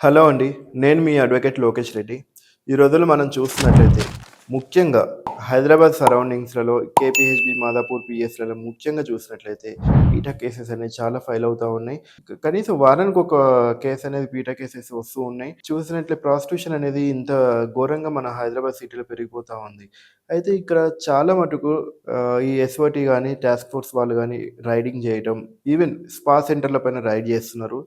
Hello అండి. నేను మీ advocate Lokesh Reddy. ఈ రోజుల్లో మనం చూస్తున్నట్లయితే ముఖ్యంగా హైదరాబాద్ సరౌండింగ్స్‌లలో కేపీహెచ్‌బీ, మాదాపూర్ పీఎస్‌లలో ముఖ్యంగా చూసినట్లయితే పీటా కేసెస్ అనేవి చాలా ఫైల్ అవుతా ఉన్నాయి. కనీసం వారానికి ఒక కేస్ అనేది పీటా కేసెస్ వస్తూ ఉన్నాయి. చూసినట్లే ప్రాస్టిట్యూషన్ అనేది ఇంత ఘోరంగా మన హైదరాబాద్ సిటీలో పెరిగిపోతా ఉంది. అయితే ఇక్కడ చాలా మటుకు ఈ ఎస్ఓటీ గాని, టాస్క్ ఫోర్స్ వాళ్ళు గాని రైడింగ్ చేయటం, ఈవెన్ స్పా సెంటర్‌ల పైన రైడ్ చేస్తున్నారు.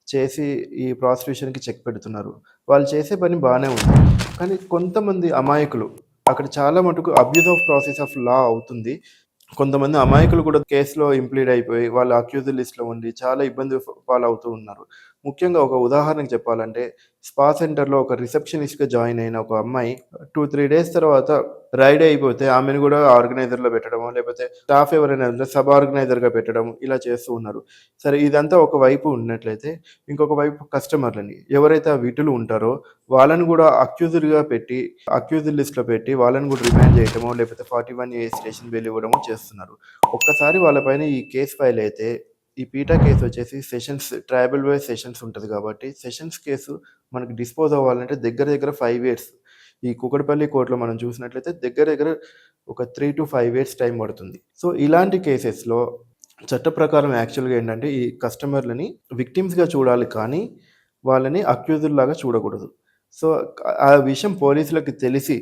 చేసి ఈ ప్రాస్టిట్యూషన్‌కి చెక్ పెడుతున్నారు. వాళ్ళు చేసే పని బానే ఉంది. కానీ కొంతమంది అమాయకులు అక్కడ చాలా మటుకు abuse of process of law అవుతుంది. కొంతమంది అమాయకులు కూడా కేస్‌లో ఇంప్లీడ్ అయిపోయి వాళ్ళు అక్యూజ్డ్ లిస్ట్‌లో ఉండి చాలా ఇబ్బంది పాలవుతూ ఉన్నారు. ముఖ్యంగా ఒక ఉదాహరణకు చెప్పాలంటే స్పా సెంటర్‌లో ఒక రిసెప్షనిస్ట్‌గా జాయిన్ అయిన ఒక అమ్మాయి 2, 3 డేస్ తర్వాత రైడ్ అయిపోతే ఆమెను కూడా ఆర్గనైజర్‌లో పెట్టడమో, లేకపోతే స్టాఫ్ ఎవరైనా ఉంటే సబ్ ఆర్గనైజర్‌గా పెట్టడం ఇలా చేస్తూ ఉన్నారు. సరే ఇదంతా ఒక వైపు ఉన్నట్లయితే ఇంకొక వైపు కస్టమర్‌లని ఎవరైతే ఆ విటులు ఉంటారో వాళ్ళని కూడా అక్యూజ్డ్‌గా పెట్టి అక్యూజ్డ్ లిస్ట్‌లో పెట్టి వాళ్ళని కూడా రిమాండ్ చేయటమో, లేకపోతే 41A స్టేషన్ బెయిల్ ఇవ్వడమో చేస్తున్నారు. ఒక్కసారి వాళ్ళ పైన ఈ కేస్ ఫైల్ అయితే ఈ పీటా కేస్ వచ్చేసి సెషన్స్ ట్రైబల్ వైస్ సెషన్స్ ఉంటది కాబట్టి సెషన్స్ కేసు మనకు డిస్పోజ్ అవ్వాలంటే దగ్గర దగ్గర 5 ఇయర్స్. ఈ కూకట్పల్లి కోర్ట్‌లో మనం చూసినట్లయితే దగ్గర దగ్గర ఒక 3-5 ఇయర్స్ టైం పడుతుంది. సో, ఇలాంటి కేసెస్‌లో చట్ట ప్రకారం యాక్చువల్‌గా ఏంటంటే ఈ కస్టమర్‌లని విక్టిమ్స్‌గా చూడాలి కానీ వాళ్ళని అక్యూజ్డ్‌లాగా చూడకూడదు. సో, ఆ విషయం పోలీసులకి తెలిసి,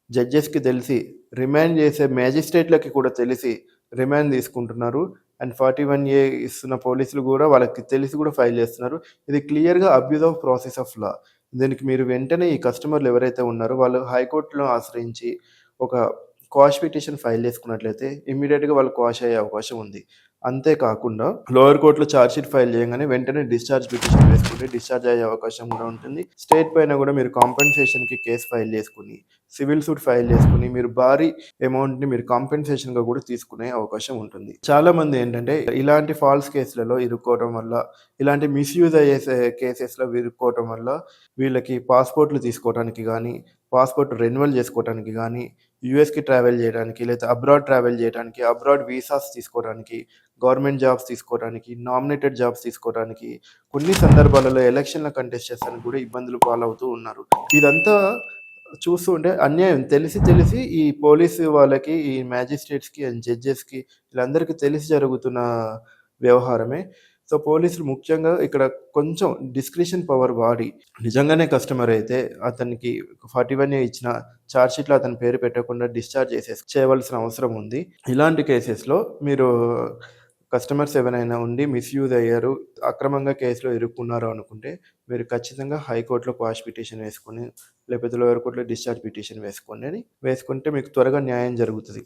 జడ్జెస్‌కి తెలిసి, రిమాండ్ చేసే మేజిస్ట్రేట్‌లకి కూడా తెలిసి రిమాండ్ తీసుకుంటున్నారు. అండ్ 41A ఇస్తున్న పోలీసులు గూడా వాళ్ళకి తెలిసి గూడా ఫైల్ చేస్తున్నారు. ఇది క్లియర్‌గా abuse of process of law. దీనికి మీరు వెంటనే ఈ కస్టమర్లు ఎవరైతే ఉన్నారో వాళ్ళు హైకోర్టులో ఆశ్రయించి ఒక క్వాష్ పిటిషన్ ఫైల్ చేసుకున్నట్లయితే ఇమ్మీడియేట్‌గా వాళ్ళు క్వాష్ అయ్యే అవకాశం ఉంది. అంతే కాకుండా లోయర్ కోర్ట్‌లో చార్జ్ షీట్ ఫైల్ చేయంగానే వెంటనే డిశ్చార్జ్ పిటిషన్ వేసుకుంటే డిశ్చార్జ్ అయ్యే అవకాశం కూడా ఉంటుంది. స్టేట్ పైన కూడా మీరు కాంపెన్సేషన్‌కి కేస్ ఫైల్ చేసుకొని, సివిల్ సూట్ ఫైల్ చేసుకొని మీరు భారీ అమౌంట్‌ని మీరు కాంపెన్సేషన్‌గా కూడా తీసుకునే అవకాశం ఉంటుంది. చాలామంది ఏంటంటే ఇలాంటి ఫాల్స్ కేసులలో ఇరుక్కోవడం వల్ల, ఇలాంటి మిస్‌యూజ్ అయ్యే కేసెస్‌లో ఇరుక్కోవటం వల్ల వీళ్ళకి పాస్‌పోర్ట్‌లు తీసుకోవడానికి గానీ, పాస్‌పోర్ట్ రెన్యువల్ చేసుకోవటానికి గానీ, యూఎస్‌కి ట్రావెల్ చేయడానికి, లేదా అబ్రాడ్ ట్రావెల్ చేయడానికి, అబ్రాడ్ వీసాస్ తీసుకోవడానికి, గవర్నమెంట్ జాబ్స్ తీసుకోవడానికి, నామినేటెడ్ జాబ్స్ తీసుకోవడానికి, కొన్ని సందర్భాలలో ఎలక్షన్‌ల కంటెస్ట్ చేస్తానికి కూడా ఇబ్బందులు పాలవుతూ ఉన్నారు. ఇదంతా చూస్తూ ఉంటే అన్యాయం. తెలిసి తెలిసి ఈ పోలీసు వాళ్ళకి, ఈ మ్యాజిస్ట్రేట్స్‌కి అండ్ జడ్జెస్‌కి వీళ్ళందరికీ తెలిసి జరుగుతున్న వ్యవహారమే. సో, పోలీసులు ముఖ్యంగా ఇక్కడ కొంచెం డిస్క్రిషన్ పవర్ వాడి నిజంగానే కస్టమర్ అయితే అతనికి 41A ఇచ్చిన చార్జ్ షీట్‌లో అతని పేరు పెట్టకుండా డిశ్చార్జ్ చేయవలసిన అవసరం ఉంది. ఇలాంటి కేసెస్‌లో మీరు కస్టమర్స్ ఎవరైనా ఉండి మిస్‌యూజ్ అయ్యారు, అక్రమంగా కేసులో ఇరుక్కున్నారు అనుకుంటే మీరు ఖచ్చితంగా హైకోర్ట్‌లో క్వాష్ పిటిషన్ వేసుకొని, లేకపోతే లోయర్ కోర్ట్‌లో డిశ్చార్జ్ పిటిషన్ వేసుకోండి. వేసుకుంటే మీకు త్వరగా న్యాయం జరుగుతది.